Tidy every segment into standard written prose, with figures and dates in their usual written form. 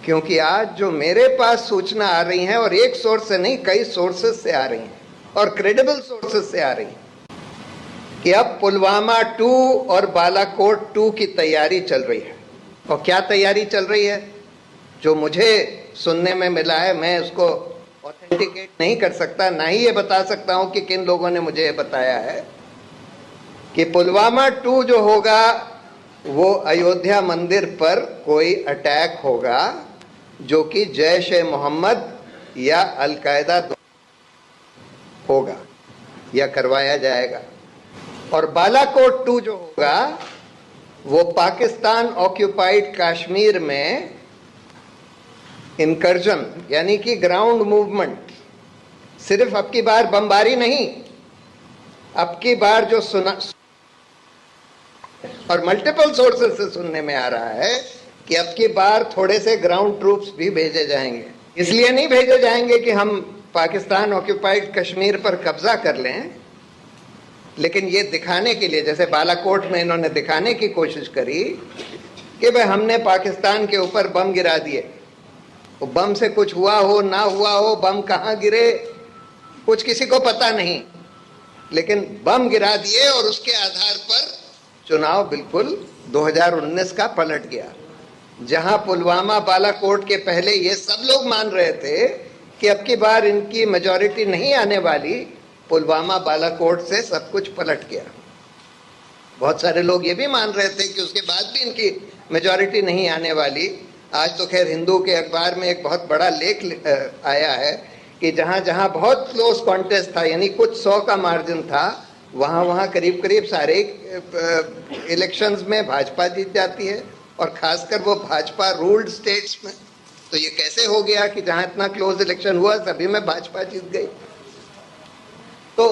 क्योंकि आज जो मेरे पास सूचना आ रही है, और एक सोर्स से नहीं कई सोर्सेस से आ रही हैं और क्रेडिबल सोर्सेस से आ रही हैं, कि अब पुलवामा 2 और बालाकोट 2 की तैयारी चल रही है। और क्या तैयारी चल रही है, जो मुझे सुनने में मिला है, मैं उसको ऑथेंटिकेट नहीं कर सकता, ना ही ये बता सकता हूं कि किन लोगों ने मुझे ये बताया है, कि पुलवामा 2 जो होगा वो अयोध्या मंदिर पर कोई अटैक होगा जो कि जैश ए मोहम्मद या अल-कायदा होगा या करवाया जाएगा। और बालाकोट 2 जो होगा वो पाकिस्तान ऑक्यूपाइड कश्मीर में इनकर्जन यानी कि ग्राउंड मूवमेंट, सिर्फ अब की बार बमबारी नहीं, अब की बार जो सुना और मल्टीपल सोर्सेस से सुनने में आ रहा है कि अब की बार थोड़े से ग्राउंड ट्रूप्स भी भेजे जाएंगे। इसलिए नहीं भेजे जाएंगे कि हम पाकिस्तान ऑक्यूपाइड कश्मीर पर कब्जा कर लें, लेकिन ये दिखाने के लिए, जैसे बालाकोट में इन्होंने दिखाने की कोशिश करी कि भाई हमने पाकिस्तान के ऊपर बम गिरा दिए, वो बम से कुछ हुआ हो ना हुआ हो, बम कहाँ गिरे कुछ किसी को पता नहीं, लेकिन बम गिरा दिए और उसके आधार पर चुनाव बिल्कुल 2019 का पलट गया। जहां पुलवामा बालाकोट के पहले ये सब लोग मान रहे थे कि अब की बार इनकी मेजॉरिटी नहीं आने वाली, पुलवामा बालाकोट से सब कुछ पलट गया। बहुत सारे लोग ये भी मान रहे थे कि उसके बाद भी इनकी मेजॉरिटी नहीं आने वाली। आज तो खैर हिंदू के अखबार में एक बहुत बड़ा लेख आया है कि जहां जहां बहुत क्लोज कॉन्टेस्ट था, यानी कुछ 100 का मार्जिन था, वहां वहां करीब करीब सारे इलेक्शंस में भाजपा जीत जाती है, और खासकर वो भाजपा रूल्ड स्टेट्स में। तो ये कैसे हो गया कि जहां इतना क्लोज इलेक्शन हुआ सभी में भाजपा जीत गई? तो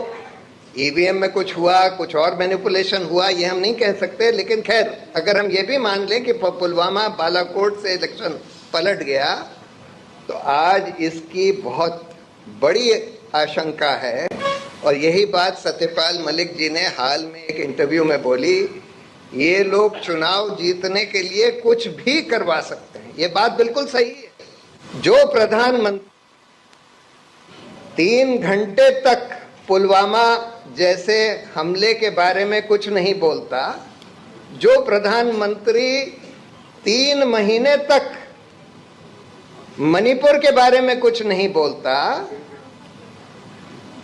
ईवीएम में कुछ हुआ, कुछ और मैनिपुलेशन हुआ, ये हम नहीं कह सकते, लेकिन खैर अगर हम ये भी मान लें कि पुलवामा बालाकोट से इलेक्शन पलट गया, तो आज इसकी बहुत बड़ी आशंका है। और यही बात सत्यपाल मलिक जी ने हाल में एक इंटरव्यू में बोली, ये लोग चुनाव जीतने के लिए कुछ भी करवा सकते हैं। ये बात बिल्कुल सही है। जो प्रधानमंत्री 3 घंटे तक पुलवामा जैसे हमले के बारे में कुछ नहीं बोलता, जो प्रधानमंत्री 3 महीने तक मणिपुर के बारे में कुछ नहीं बोलता,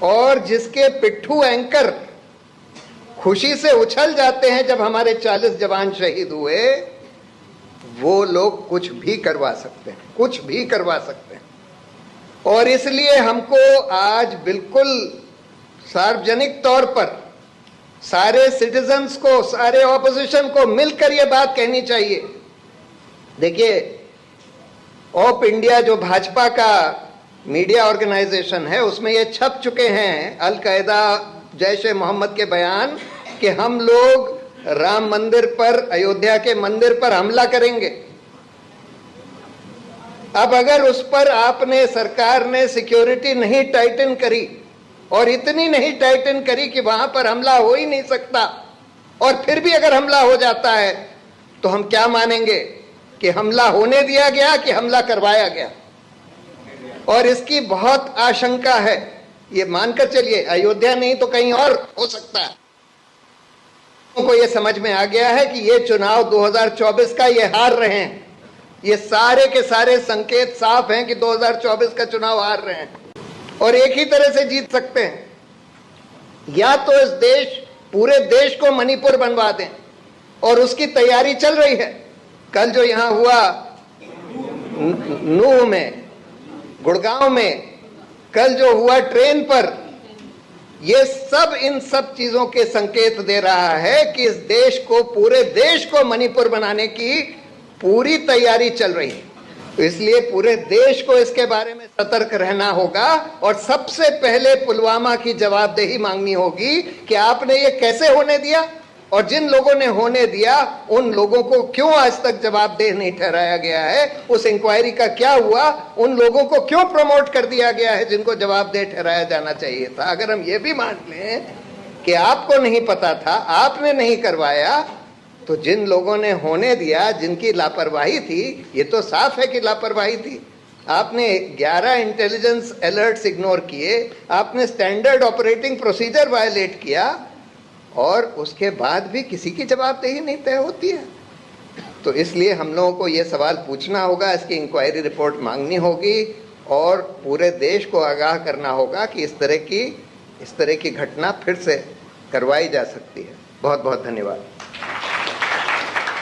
और जिसके पिट्ठू एंकर खुशी से उछल जाते हैं जब हमारे 40 जवान शहीद हुए, वो लोग कुछ भी करवा सकते हैं, कुछ भी करवा सकते हैं। और इसलिए हमको आज बिल्कुल सार्वजनिक तौर पर सारे सिटीजन्स को, सारे ऑपोजिशन को मिलकर ये बात कहनी चाहिए। देखिए, ऑप इंडिया जो भाजपा का मीडिया ऑर्गेनाइजेशन है, उसमें ये छप चुके हैं अल-कायदा जैश ए मोहम्मद के बयान कि हम लोग राम मंदिर पर, अयोध्या के मंदिर पर हमला करेंगे। अब अगर उस पर आपने, सरकार ने सिक्योरिटी नहीं टाइटन करी, और इतनी नहीं टाइटन करी कि वहां पर हमला हो ही नहीं सकता, और फिर भी अगर हमला हो जाता है तो हम क्या मानेंगे कि हमला होने दिया गया कि हमला करवाया गया? और इसकी बहुत आशंका है। ये मानकर चलिए, अयोध्या नहीं तो कहीं और हो सकता है। उनको ये समझ में आ गया है कि ये चुनाव 2024 का ये हार रहे हैं। ये सारे के सारे संकेत साफ हैं कि 2024 का चुनाव हार रहे हैं, और एक ही तरह से जीत सकते हैं, या तो इस देश, पूरे देश को मणिपुर बनवा दें, और उसकी तैयारी चल रही है। कल जो यहां हुआ नूह में, गुड़गांव में, कल जो हुआ ट्रेन पर, ये सब इन सब चीजों के संकेत दे रहा है कि इस देश को, पूरे देश को मणिपुर बनाने की पूरी तैयारी चल रही है। तो इसलिए पूरे देश को इसके बारे में सतर्क रहना होगा, और सबसे पहले पुलवामा की जवाबदेही मांगनी होगी कि आपने ये कैसे होने दिया, और जिन लोगों ने होने दिया उन लोगों को क्यों आज तक जवाबदेह नहीं ठहराया गया है? उस इंक्वायरी का क्या हुआ? उन लोगों को क्यों प्रमोट कर दिया गया है जिनको जवाबदेह ठहराया जाना चाहिए था? अगर हम ये भी मान लें कि आपको नहीं पता था, आपने नहीं करवाया, तो जिन लोगों ने होने दिया, जिनकी लापरवाही थी, ये तो साफ है कि लापरवाही थी। आपने 11 इंटेलिजेंस अलर्ट्स इग्नोर किए, आपने स्टैंडर्ड ऑपरेटिंग प्रोसीजर वायलेट किया, और उसके बाद भी किसी की जवाबदेही नहीं तय होती है। तो इसलिए हम लोगों को ये सवाल पूछना होगा, इसकी इंक्वायरी रिपोर्ट मांगनी होगी और पूरे देश को आगाह करना होगा कि इस तरह की घटना फिर से करवाई जा सकती है। बहुत बहुत धन्यवाद।